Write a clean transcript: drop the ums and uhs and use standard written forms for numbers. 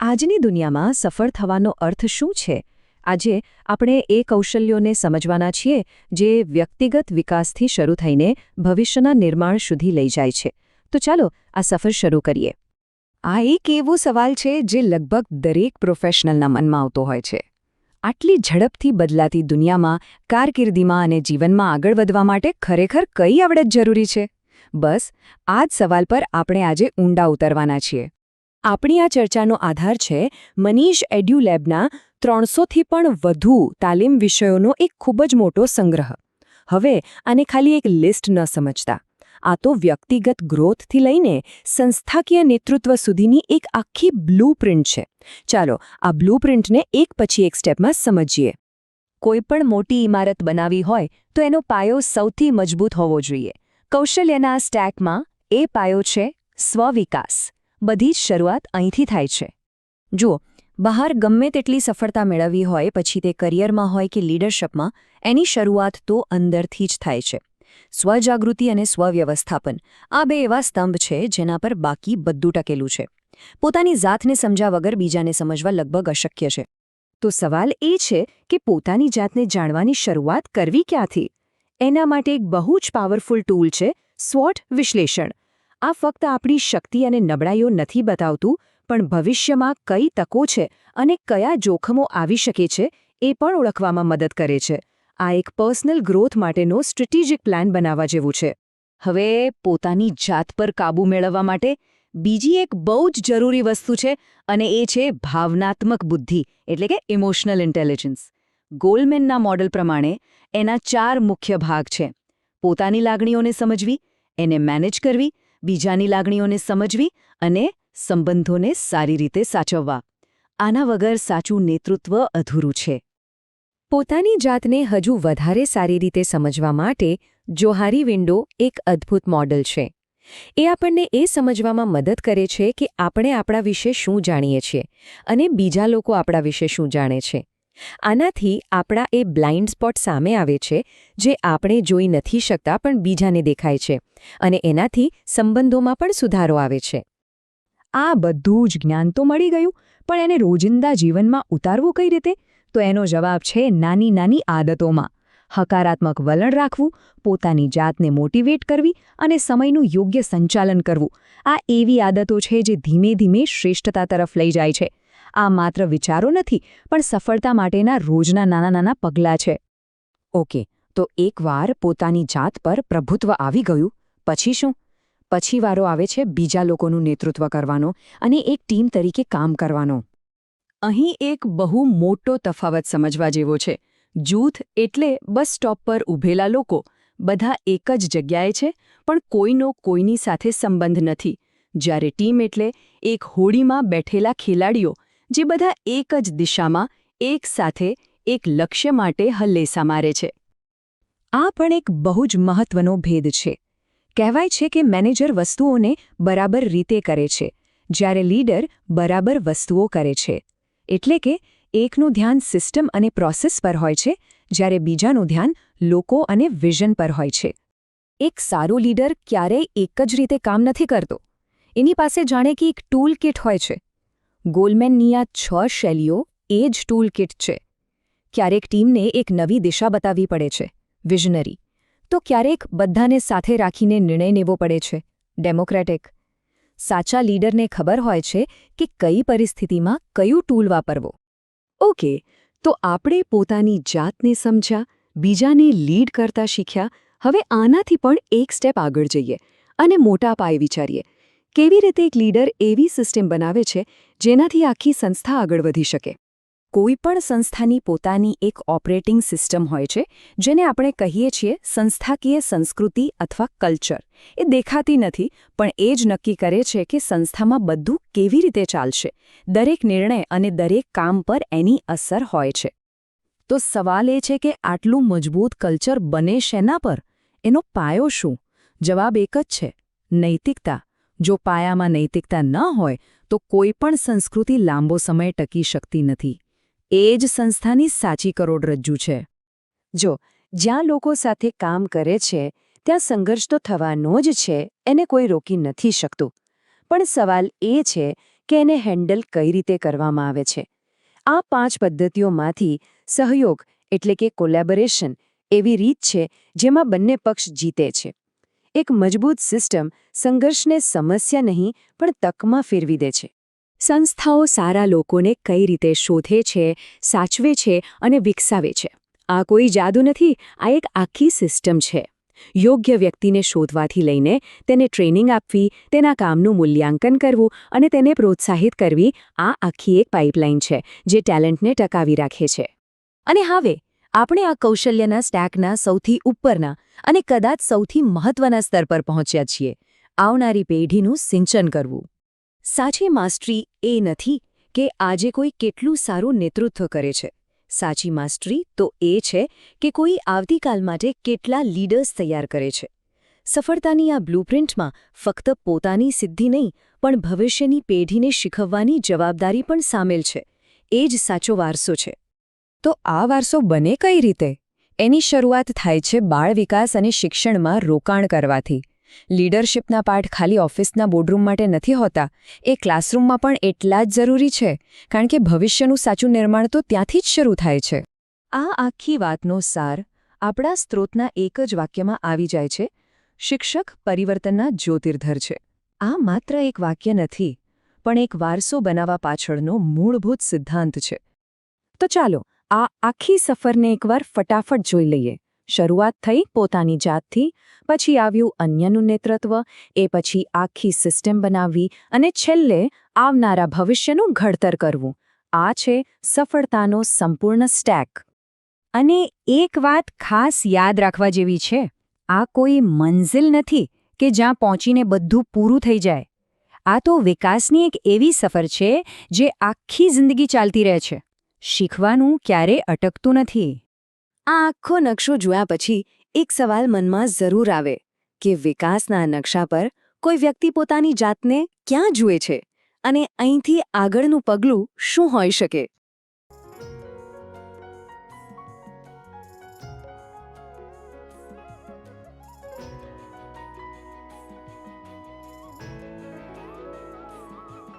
આજની દુનિયામાં સફળ થવાનો અર્થ શું છે? આજે આપણે એ કૌશલ્યોને સમજવાના છીએ જે વ્યક્તિગત વિકાસથી શરૂ થઈને ભવિષ્યના નિર્માણ સુધી લઈ જાય છે. તો ચાલો આ સફર શરૂ કરીએ. આ એક એવો સવાલ છે જે લગભગ દરેક પ્રોફેશનલના મનમાં આવતો હોય છે. આટલી ઝડપથી બદલાતી દુનિયામાં કારકિર્દીમાં અને જીવનમાં આગળ વધવા માટે ખરેખર કઈ આવડત જરૂરી છે? બસ આ જ સવાલ પર આપણે આજે ઊંડા ઉતરવાના છીએ. આપણી આ ચર્ચાનો આધાર છે મનીષ એડ્યુલેબના 300થી પણ વધુ તાલીમ વિષયોનો એક ખૂબ જ મોટો સંગ્રહ. હવે આને ખાલી એક લિસ્ટ ન સમજતા. આ તો વ્યક્તિગત ગ્રોથથી લઈને સંસ્થાકીય નેતૃત્વ સુધીની એક આખી બ્લૂપ્રિન્ટ છે. ચાલો આ બ્લૂપ્રિન્ટને એક પછી એક સ્ટેપમાં સમજીએ. કોઈપણ મોટી ઇમારત બનાવી હોય તો એનો પાયો સૌથી મજબૂત હોવો જોઈએ. કૌશલ્યના સ્ટેકમાં એ પાયો છે સ્વવિકાસ. બધી જ શરૂઆત અહીંથી થાય છે. જુઓ, બહાર ગમે તેટલી સફળતા મેળવવી હોય, પછી તે કરિયરમાં હોય કે લીડરશિપમાં, એની શરૂઆત તો અંદરથી જ થાય છે. સ્વજાગૃતિ અને સ્વવ્યવસ્થાપન આ બે એવા સ્તંભ છે જેના પર બાકી બધું ટકેલું છે. પોતાની જાતને સમજ્યા વગર બીજાને સમજવા લગભગ અશક્ય છે. તો સવાલ એ છે કે પોતાની જાતને જાણવાની શરૂઆત કરવી ક્યાંથી? એના માટે એક બહુ જ પાવરફુલ ટૂલ છે સ્વોટ વિશ્લેષણ. આ ફક્ત આપણી શક્તિ અને નબળાઈઓ નથી બતાવતું, પણ ભવિષ્યમાં કઈ તકો છે અને કયા જોખમો આવી શકે છે એ પણ ઓળખવામાં મદદ કરે છે. આ એક પર્સનલ ગ્રોથ માટેનો સ્ટ્રેટેજિક પ્લાન બનાવવા જેવું છે. હવે પોતાની જાત પર કાબૂ મેળવવા માટે બીજી એક બહુ જ જરૂરી વસ્તુ છે, અને એ છે ભાવનાત્મક બુદ્ધિ, એટલે કે ઇમોશનલ ઇન્ટેલિજન્સ. ગોલમેનના મોડેલ પ્રમાણે એના 4 મુખ્ય ભાગ છે. પોતાની લાગણીઓને સમજવી, એને મેનેજ કરવી, બીજાની લાગણીઓને સમજવી અને સંબંધોને સારી રીતે સાચવવા. આના વગર સાચું નેતૃત્વ અધૂરું છે. પોતાની જાતને હજુ વધારે સારી રીતે સમજવા માટે જોહારી વિન્ડો એક અદ્ભુત મોડલ છે. એ આપણને એ સમજવામાં મદદ કરે છે કે આપણે આપણા વિશે શું જાણીએ છીએ અને બીજા લોકો આપણા વિશે શું જાણે છે. આનાથી આપણા એ બ્લાઇન્ડ સ્પોટ સામે આવે છે જે આપણે જોઈ નથી શકતા પણ બીજાને દેખાય છે, અને એનાથી સંબંધોમાં પણ સુધારો આવે છે. આ બધું જ જ્ઞાન તો મળી ગયું, પણ એને રોજિંદા જીવનમાં ઉતારવું કઈ રીતે? તો એનો જવાબ છે નાની નાની આદતોમાં. હકારાત્મક વલણ રાખવું, પોતાની જાતને મોટિવેટ કરવી અને સમયનું યોગ્ય સંચાલન કરવું. આ એવી આદતો છે જે ધીમે ધીમે શ્રેષ્ઠતા તરફ લઈ જાય છે. આ માત્ર વિચારો નથી, પણ સફળતા માટેના રોજના નાના નાના પગલાં છે. ઓકે, તો એકવાર પોતાની જાત પર પ્રભુત્વ આવી ગયું, પછી શું? પછી વારો આવે છે બીજા લોકોનું નેતૃત્વ કરવાનો અને એક ટીમ તરીકે કામ કરવાનો. અહીં એક બહુ મોટો તફાવત સમજવા જેવો છે. જૂથ એટલે બસ સ્ટોપ પર ઊભેલા લોકો. બધા એક જ જગ્યાએ છે, પણ કોઈનો કોઈની સાથે સંબંધ નથી. જ્યારે ટીમ એટલે એક હોડીમાં બેઠેલા ખેલાડીઓ, જે બધા એક જ દિશામાં, એક સાથે, એક લક્ષ્ય માટે હલ્લેસા મારે છે. આ પણ એક બહુ જ મહત્વનો ભેદ છે. કહેવાય છે કે મેનેજર વસ્તુઓને બરાબર રીતે કરે છે, જ્યારે લીડર બરાબર વસ્તુઓ કરે છે. એટલે કે એકનું ધ્યાન સિસ્ટમ અને પ્રોસેસ પર હોય છે, જ્યારે બીજાનું ધ્યાન લોકો અને વિઝન પર હોય છે. એક સારો લીડર ક્યારેય એક જ રીતે કામ નથી કરતો. એની પાસે જાણે કે એક ટૂલ કિટ હોય છે. ગોલમેનની આ 6 શૈલીઓ એ જ ટૂલ કિટ છે. ક્યારેક ટીમને એક નવી દિશા બતાવવી પડે છે, વિઝનરી. તો ક્યારેક બધાને સાથે રાખીને નિર્ણય લેવો પડે છે, ડેમોક્રેટિક. સાચા લીડરને ખબર હોય છે કે કઈ પરિસ્થિતિમાં કયું ટૂલ વાપરવો. ઓકે, તો આપણે પોતાની જાતને સમજ્યા, બીજાને લીડ કરતા શીખ્યા. હવે આનાથી પણ એક સ્ટેપ આગળ જઈએ અને મોટા પાયે વિચારીએ. કેવી રીતે એક લીડર એવી સિસ્ટમ બનાવે છે જેનાથી આખી સંસ્થા આગળ વધી શકે? કોઈપણ સંસ્થાની પોતાની એક ઓપરેટિંગ સિસ્ટમ હોય છે, જેને આપણે કહીએ છીએ સંસ્થાકીય સંસ્કૃતિ અથવા કલ્ચર. એ દેખાતી નથી, પણ એ જ નક્કી કરે છે કે સંસ્થામાં બધું કેવી રીતે ચાલશે. દરેક નિર્ણય અને દરેક કામ પર એની અસર હોય છે. તો સવાલ એ છે કે આટલું મજબૂત કલ્ચર બને શેના પર? એનો પાયો શું? જવાબ એક જ છે: નૈતિકતા. જો પાયામાં નૈતિકતા ન હોય તો કોઈ પણ સંસ્કૃતિ લાંબો સમય ટકી શકતી નથી. એ જ સંસ્થાની સાચી કરોડરજ્જુ છે. જો જ્યાં લોકો સાથે કામ કરે છે ત્યાં સંઘર્ષ તો થવાનો જ છે, એને કોઈ રોકી નથી શકતું. પણ સવાલ એ છે કે એને હેન્ડલ કઈ રીતે કરવામાં આવે છે. આ 5 પદ્ધતિઓમાંથી સહયોગ એટલે કે કોલેબોરેશન એવી રીત છે જેમાં બંને પક્ષ જીતે છે. એક મજબૂત સિસ્ટમ સંઘર્ષને સમસ્યા નહીં પણ તકમાં ફેરવી દે છે. સંસ્થાઓ સારા લોકોને કઈ રીતે શોધે છે, સાચવે છે અને વિકસાવે છે. આ કોઈ જાદુ નથી, આ એક આખી સિસ્ટમ છે. યોગ્ય વ્યક્તિને શોધવાથી લઈને તેને ટ્રેનિંગ આપવી, તેના કામનું મૂલ્યાંકન કરવું અને તેને પ્રોત્સાહિત કરવી, આ આખી એક પાઇપલાઇન છે જે ટેલેન્ટને ટકાવી રાખે છે. અને હવે આપણે આ કૌશલ્યના સ્ટેકના સૌથી ઉપરના અને કદાચ સૌથી મહત્વના સ્તર પર પહોંચ્યા છીએ: આવનારી પેઢીનું સિંચન કરવું. સાચી માસ્ટરી એ નથી કે આજે કોઈ કેટલું સારું નેતૃત્વ કરે છે. સાચી માસ્ટરી તો એ છે કે કોઈ આવતીકાલ માટે કેટલા લીડર્સ તૈયાર કરે છે. સફળતાની આ બ્લુપ્રિન્ટમાં ફક્ત પોતાની સિદ્ધિ નહીં પણ ભવિષ્યની પેઢીને શીખવવાની જવાબદારી પણ સામેલ છે. એ જ સાચો વારસો છે. તો આ વારસો બને કઈ રીતે? એની શરૂઆત થાય છે બાળ વિકાસ અને શિક્ષણમાં રોકાણ કરવાથી. લીડરશિપના પાઠ ખાલી ઓફિસના બોર્ડરૂમ માટે નથી હોતા, એ ક્લાસરૂમમાં પણ એટલા જ જરૂરી છે, કારણ કે ભવિષ્યનું સાચું નિર્માણ તો ત્યાંથી જ શરૂ થાય છે. આ આખી વાતનો સાર આપણા સ્ત્રોતના એક જ વાક્યમાં આવી જાય છે: શિક્ષક પરિવર્તનના જ્યોતિર્ધર છે. આ માત્ર એક વાક્ય નથી, પણ એક વારસો બનાવવા પાછળનો મૂળભૂત સિદ્ધાંત છે. તો ચાલો આ આખી સફરને એકવાર ફટાફટ જોઈ લઈએ. શરૂઆત થઈ પોતાની જાતથી, પછી આવ્યું અન્યનું નેતૃત્વ, એ પછી આખી સિસ્ટમ બનાવવી અને છેલ્લે આવનારા ભવિષ્યનું ઘડતર કરવું. આ છે સફળતાનો સંપૂર્ણ સ્ટેક. અને એક વાત ખાસ યાદ રાખવા જેવી છે: આ કોઈ મંઝિલ નથી કે જ્યાં પહોંચીને બધું પૂરું થઈ જાય. આ તો વિકાસની એક એવી સફર છે જે આખી જિંદગી ચાલતી રહે છે. શીખવાનું ક્યારેય અટકતું નથી. આ આખો નકશો જોયા પછી એક સવાલ મનમાં જરૂર આવે કે વિકાસના નકશા પર કોઈ વ્યક્તિ પોતાની જાતને ક્યાં જુએ છે અને અહીંથી આગળનું પગલું શું હોઈ શકે?